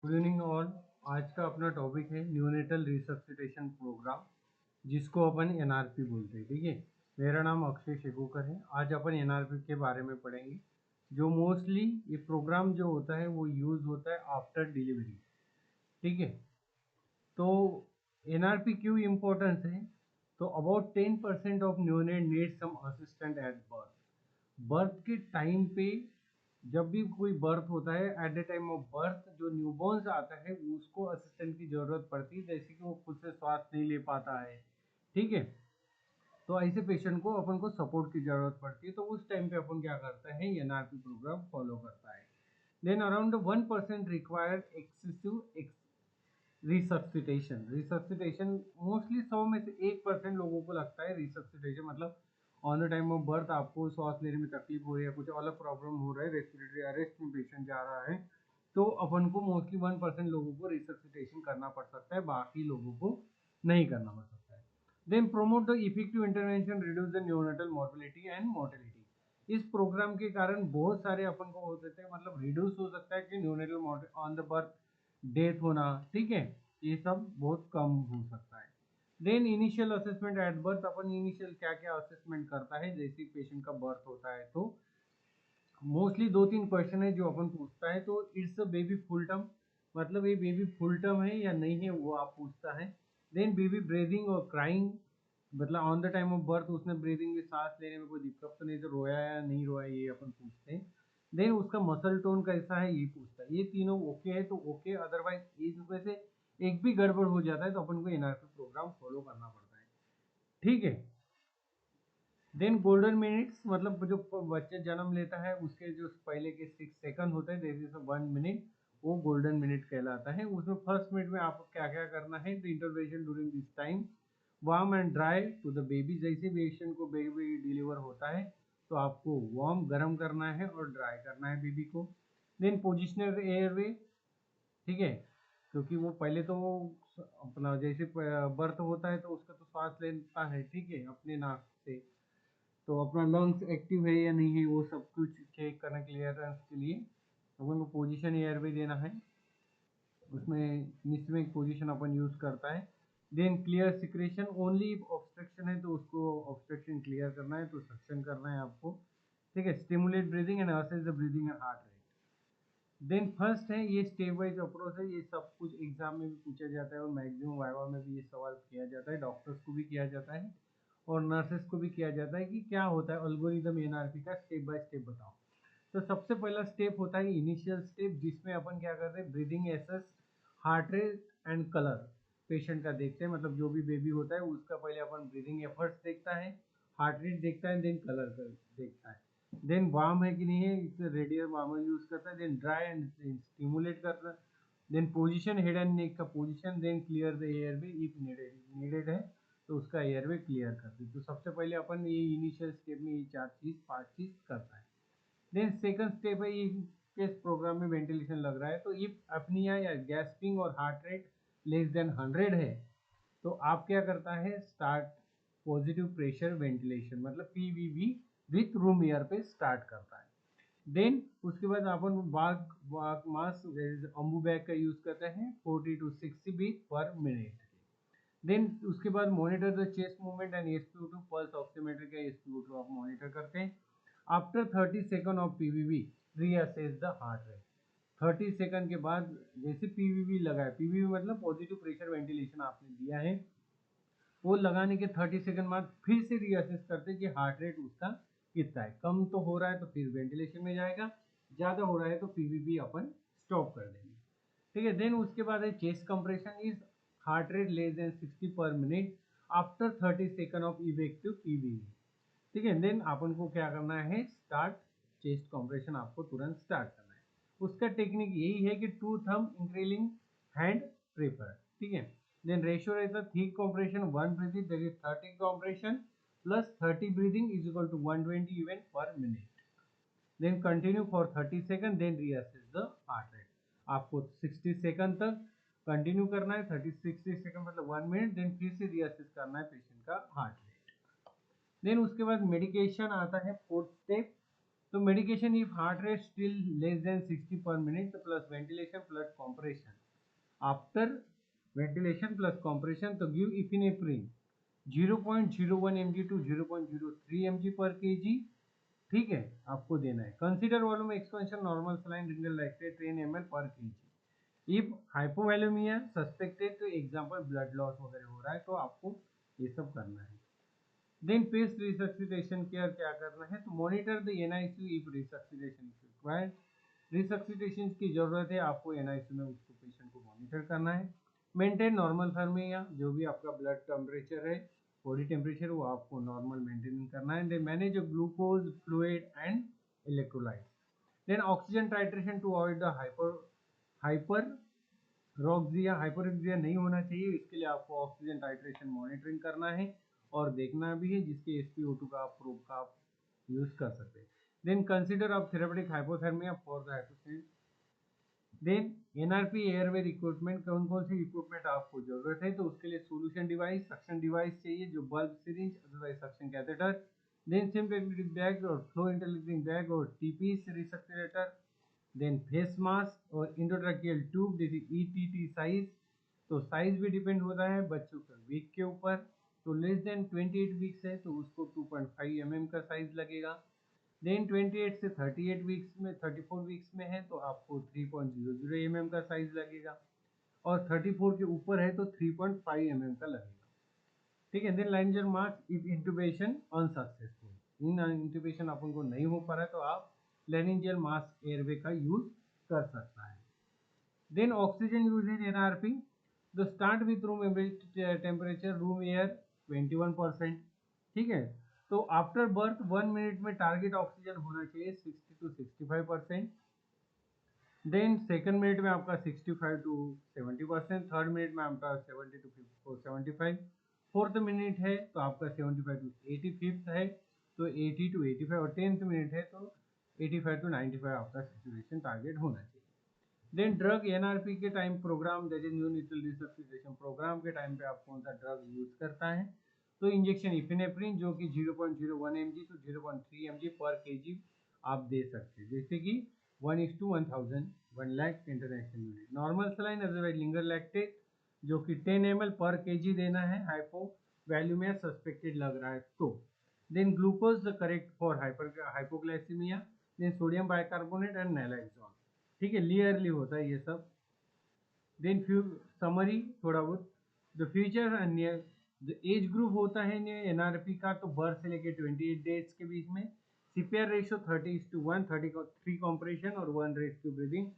Good evening all. आज का अपना टॉपिक है न्यूनेटल रिसब्सिटेशन प्रोग्राम, जिसको अपन एनआरपी बोलते हैं। ठीक है, मेरा नाम अक्षय शेगुकर है। आज अपन एनआरपी के बारे में पढ़ेंगे। जो मोस्टली ये प्रोग्राम जो होता है वो यूज होता है आफ्टर डिलीवरी। ठीक है, तो एनआरपी क्यों इम्पोर्टेंस है? तो about 10% of neonate need some assistant at birth. Birth के टाइम पे जब भी कोई बर्थ होता है, at the time of birth जो न्यूबॉर्न आता है उसको असिस्टेंट की जरूरत पड़ती है, जैसे कि वो खुद से श्वास नहीं ले पाता है। ठीक है, तो ऐसे पेशेंट को अपन को सपोर्ट की जरूरत पड़ती है, तो उस टाइम पे अपन क्या करते हैं, एनआरपी प्रोग्राम फॉलो करता है। Then around 1% required excessive resuscitation. Resuscitation mostly 100 में से 1% लोगों को लगता है रिसब्सिटेशन मतलब on the time of birth आपको सांस लेने में तकलीफ हो रही है, कुछ अलग प्रॉब्लम हो रहा है, रेस्पिरेटरी अरेस्ट में पेशेंट जा रहा है, तो अपन को मोस्टली 1% लोगों को रिसब्सिटेशन करना पड़ सकता है, बाकी लोगों को नहीं करना पड़ सकता है। Then promote the effective intervention, reduce the neonatal morbidity and mortality. इस प्रोग्राम के कारण बहुत सारे अपन को हो सकते हैं, मतलब रिड्यूस हो सकता है कि neonatal on the birth death होना। ठीक है, ये सब बहुत कम हो सकता है। Then initial assessment at birth. अपन इनिशियल क्या क्या असेसमेंट करता है, जैसे पेशेंट का बर्थ होता है तो मोस्टली 2-3 क्वेश्चन है जो अपन पूछता है। तो it's a baby full term, मतलब ये बेबी फुल टर्म है या नहीं है वो आप पूछता है। देन बेबी ब्रीदिंग और क्राइंग, मतलब on the time of birth उसने ब्रीदिंग में सांस लेने में कोई दिक्कत तो नहीं, तो रोया या नहीं रोया ये अपन पूछते हैं। देन उसका मसल टोन कैसा है ये पूछता है। ये तीनों ओके है तो ओके, अदरवाइज इसमें से एक भी गड़बड़ हो जाता है तो अपन को एनआरपी प्रोग्राम फॉलो करना पड़ता है। ठीक है, देन गोल्डन मिनट्स, मतलब जो बच्चे जन्म लेता है उसके जो पहले के 6 सेकंड होते हैं, जैसे 1 मिनट, वो गोल्डन मिनट कहलाता है। उसमें फर्स्ट मिनट में आपको क्या क्या करना है, the intervention during this time warm and dry to the baby. जैसे पेशेंट को बेबी डिलीवर होता है तो आपको वार्म गर्म करना है और ड्राई करना है बेबी को। देन पोजिशनल एयरवे, ठीक है, क्योंकि वो पहले तो अपना जैसे बर्थ होता है तो उसका तो सांस लेता है, ठीक है, अपने नाक से, तो अपना लंग्स एक्टिव है या नहीं है वो सब कुछ चेक करना क्लियरेंस के लिए अपन को पोजीशन एयरवे देना है। उसमें निस्मिक पोजीशन अपन यूज करता है। Then clear secretion, only obstruction है तो उसको ऑब्स्ट्रक्शन क्लियर करना है, तो सक्शन करना है आपको। ठीक है, stimulate breathing and assess the breathing and heart rate. Then first है, ये स्टेप वाइज अप्रोच है, ये सब कुछ एग्जाम में भी पूछा जाता है और मैक्सिमम वाइवा में भी ये सवाल किया जाता है, डॉक्टर्स को भी किया जाता है और नर्सेस को भी किया जाता है कि क्या होता है अल्गोरिदम एनआरपी का, स्टेप बाय स्टेप बताओ। तो सबसे पहला स्टेप होता है इनिशियल स्टेप, जिसमें अपन क्या करते हैं, breathing assess, heart rate and colour patient का देखते हैं, मतलब जो भी बेबी होता है उसका पहले अपन ब्रीदिंग एफर्ट्स देखता है, हार्ट रेट देखता है, देन कलर देखता है। देन वार्म है कि नहीं है, इसमें रेडियल वार्मर यूज करता है। देन ड्राई एंड स्टिमुलेट करता है। Then position head and neck का position, then clear the airway if needed है तो उसका एयरवे क्लियर कर दी। तो सबसे पहले अपन ये इनिशियल स्टेप में ये 4 चीज 5 चीज करता है। देन सेकंड स्टेप है, ये केस प्रोग्राम में वेंटिलेशन लग रहा है तो इफ अपनिया या गैस्पिंग और हार्ट रेट लेस देन 100 है तो आप क्या करता है, स्टार्ट पॉजिटिव प्रेशर वेंटिलेशन, मतलब पीवीवी विथ रूम एयर पे स्टार्ट करता है। देन उसके बाद अपन वाग वाग मास अम्बू बैग का यूज करते हैं 40 to 60 beat per minute. Then उसके बाद monitor the chest movement and SPO two pulse oximeter का एसपीओ2 आप मॉनिटर करते हैं। After 30 second of PVV reassess the heart rate. 30 second के बाद जैसे पीवीवी लगा है, पीवीवी मतलब पॉजिटिव प्रेशर वेंटिलेशन आपने दिया है, वो लगाने के 30 सेकंड बाद फिर से रीअसेस करते हैं कि हार्ट रेट उसका कितना है। कम तो हो रहा है तो फिर वेंटिलेशन में जाएगा, ज़्यादा हो रहा है तो पीवीवी अपन स्टॉप कर देंगे। ठीक है, देन उसके बाद है chest compression is heart rate less than 60 per minute after 30 second of effective PVV. ठीक है, देन अपन को क्या करना है, स्टार्ट चेस्ट कंप्रेशन आपको तुरंत स्टार्ट करना है। उसका टेक्निक यही है कि two thumb encircling hand prefer. ठीक है, देन रेशियो रहता थिक compression 1 breathing that is 30 compression plus 30 breathing is equal to 120 event per minute. Then continue for 30 second, then reassess the heart rate. आपको 60 सेकंड तक continue करना है, 60 second मतलब 1 minute, then फिर से रीअसेस करना है पेशेंट का हार्ट रेट। देन उसके बाद मेडिकेशन आता है फोर्थ स्टेप, तो medication if heart rate still less than 60 per minute plus ventilation plus compression after ventilation plus compression तो give epinephrine 0.01 mg to 0.03 mg per kg, ठीक है, आपको देना है। Consider volume expansion normal saline ringer lactate 10 ml per kg। If hypovolaemia suspected तो example blood loss वगैरह हो रहा है तो आपको ये सब करना है। देन पेस्ट रिसक्सिटेशन केयर क्या करना है, तो monitor the NICU if resuscitation is required. Resuscitation की जरूरत है आपको NICU में उसको पेशेंट को मॉनिटर करना है। मेंटेन नॉर्मल थर्मिया, जो भी आपका ब्लड टेम्परेचर है, बॉडी टेम्परेचर, वो आपको नॉर्मल मेंटेन करना है। Then manage glucose fluid and electrolyte. Then oxygen titration to avoid the hyperoxia नहीं होना चाहिए, इसके लिए आपको ऑक्सीजन टाइट्रेशन मॉनिटरिंग करना है और देखना भी है, जिसके SpO2 का प्रोब का आप यूज कर सकते हैं। Then consider of therapeutic hypothermia for the hypothermia. Then NRP airway equipment, कौन कौन से इक्विपमेंट आपको जरूरत है, तो उसके लिए सोल्यूशन डिवाइस, सक्शन डिवाइस चाहिए जो bulb syringe otherwise suction catheter, then सिम्पेटिक बैग और फ्लो इंटरलिंकिंग बैग और T piece resuscitator, then face mask और इंडोट्रैकियल ट्यूब, जैसे ETT साइज, तो साइज भी डिपेंड होता है बच्चों के वीक के ऊपर, तो लेस देन 28 वीक्स है तो उसको 2.5 mm का साइज लगेगा। देन 28 से 38 वीक्स में 34 वीक्स में है तो आपको 3.00 mm का साइज लगेगा, और 34 के ऊपर है तो 3.5 mm का लगेगा, ठीक है। Then laryngeal mask if intubation unsuccessful, in intubation अपन को नहीं हो पा रहा है तो आप लेनिंजियल मास्क एयरवे का यूज कर सकता है। Then oxygen use in NRP, तो start with room average temperature room air 21%, ठीक है। तो आफ्टर बर्थ 1 मिनट में टारगेट ऑक्सीजन होना चाहिए 60 to 65%। देन सेकंड मिनट में आपका 65 to 70%, थर्ड मिनट में आपका 70 to 75, फोर्थ मिनट है तो आपका 75 to 80, फिफ्थ है तो 80 to 85 और 10th मिनट है तो 85 to 95 आपका सेचुरेशन टारगेट होना चाहिए। देन ड्रग NRP के time programme, that is new neutral resubstitution programme के टाइम पे आप कौन सा ड्रग यूज करता है, तो इंजेक्शन इफिनेफ्रिन जो कि 0.01 mg to 0.3 mg per kg आप दे सकते हैं, जैसे कि 1:1000 1 lakh international unit. Normal saline otherwise Ringer lactate जो कि 10 ml पर kg देना है, हाइपो वैल्यूमिया सस्पेक्टेड लग रहा है तो। Then glucose the correct for hypoglycaemia, then sodium bicarbonate and naloxone, ठीक है, लियरली होता है ये सब। देन फ्यू समरी थोड़ा बहुत, the future and the age group होता है NRP का, तो बर्थ से लेके 28 डेज के बीच में। CPR रेशियो 30:1, 33 कॉम्प्रेशन और 1 रेस्क्यू ब्रीदिंग।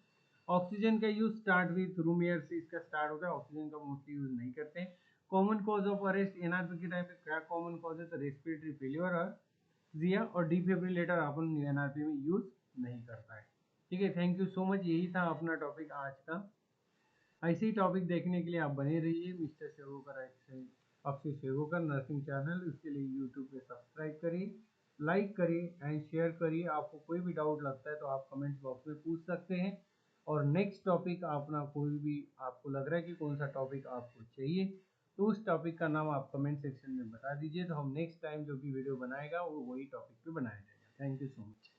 ऑक्सीजन का use start with room air से इसका स्टार्ट होता है, ऑक्सीजन का मोस्टली यूज नहीं करते हैं। Common cause of arrest NRP के टाइम पे क्या कॉमन कॉज है, तो रेस्पिरेटरी फेलियर और जिया और डिफिब्रिलेटर अपन NRP में यूज नहीं करता है, ठीक है। थैंक यू सो मच, यही था अपना टॉपिक आज का। ऐसे ही टॉपिक देखने के लिए आप बने रहिए मिस्टर शेवोकर अक्षय शेवोकर नर्सिंग चैनल, इसके लिए यूट्यूब पे सब्सक्राइब करिए, लाइक करिए एंड शेयर करिए। आपको कोई भी डाउट लगता है तो आप कमेंट बॉक्स में पूछ सकते हैं, और नेक्स्ट टॉपिक अपना कोई भी आपको लग रहा है कि कौन सा टॉपिक आपको चाहिए तो उस टॉपिक का नाम आप कमेंट सेक्शन में बता दीजिए, तो हम नेक्स्ट टाइम जो भी वीडियो बनाएगा वो वही टॉपिक पे बनाया जाएगा। Thank you so much.